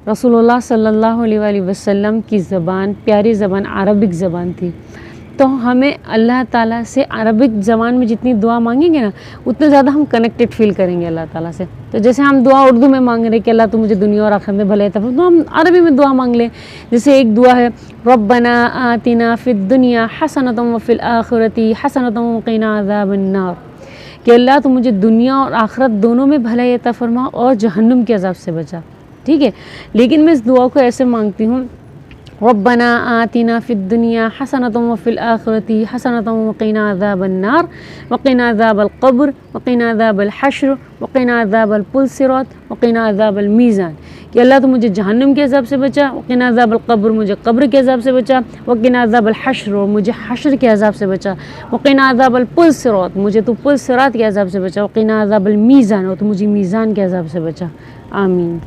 रसूलुल्लाह सल्लल्लाहु अलैहि वसल्लम की ज़बान प्यारी ज़बान अरबिक ज़बान थी। तो हमें अल्लाह ताला से अरबिक ज़बान में जितनी दुआ मांगेंगे ना, उतने ज़्यादा हम कनेक्टेड फ़ील करेंगे अल्लाह ताला से। तो जैसे हम दुआ उर्दू में मांग रहे हैं कि अल्लाह तू मुझे दुनिया और आखिरत में भले तब, तो हम अरबी में दुआ मांग लें। जैसे एक दुआ है, रब्बना आतिना फिद दुनिया हसनतम व फिल आखिरती हसनतम व क़िना अज़ाबन्नार, कि अल्लाह तू मुझे दुनिया और आखिरत दोनों में भलाई अता फरमा और जहन्नुम के अज़ाब से बचा। ठीक है, लेकिन मैं इस दुआ को ऐसे मांगती हूँ, रब्बना आतिना फिद दुनिया हसनतम व फिल आखिरती हसनतम व क़िना अज़ाबन्नार व क़िना अज़ाबल क़ब्र व क़िना अज़ाबल हश्र व क़िना अज़ाबल पुलसिरात व क़िना अज़ाबल मीज़ान, कि अल्लाह तो मुझे जहन्नुम के अज़ाब से बचा, व क़िना अज़ाबल क़ब्र मुझे कब्र के अज़ाब से बचा, व क़िना अज़ाबल हश्र और मुझे हश्र के अज़ाब से बचा, व क़िना अज़ाबल पुलसिरात मुझे तो पुलसिरात के अज़ाब से बचा, व क़िना अज़ाबल मीज़ान और तो मुझे मीज़ान के अज़ाब से बचा। आमीन।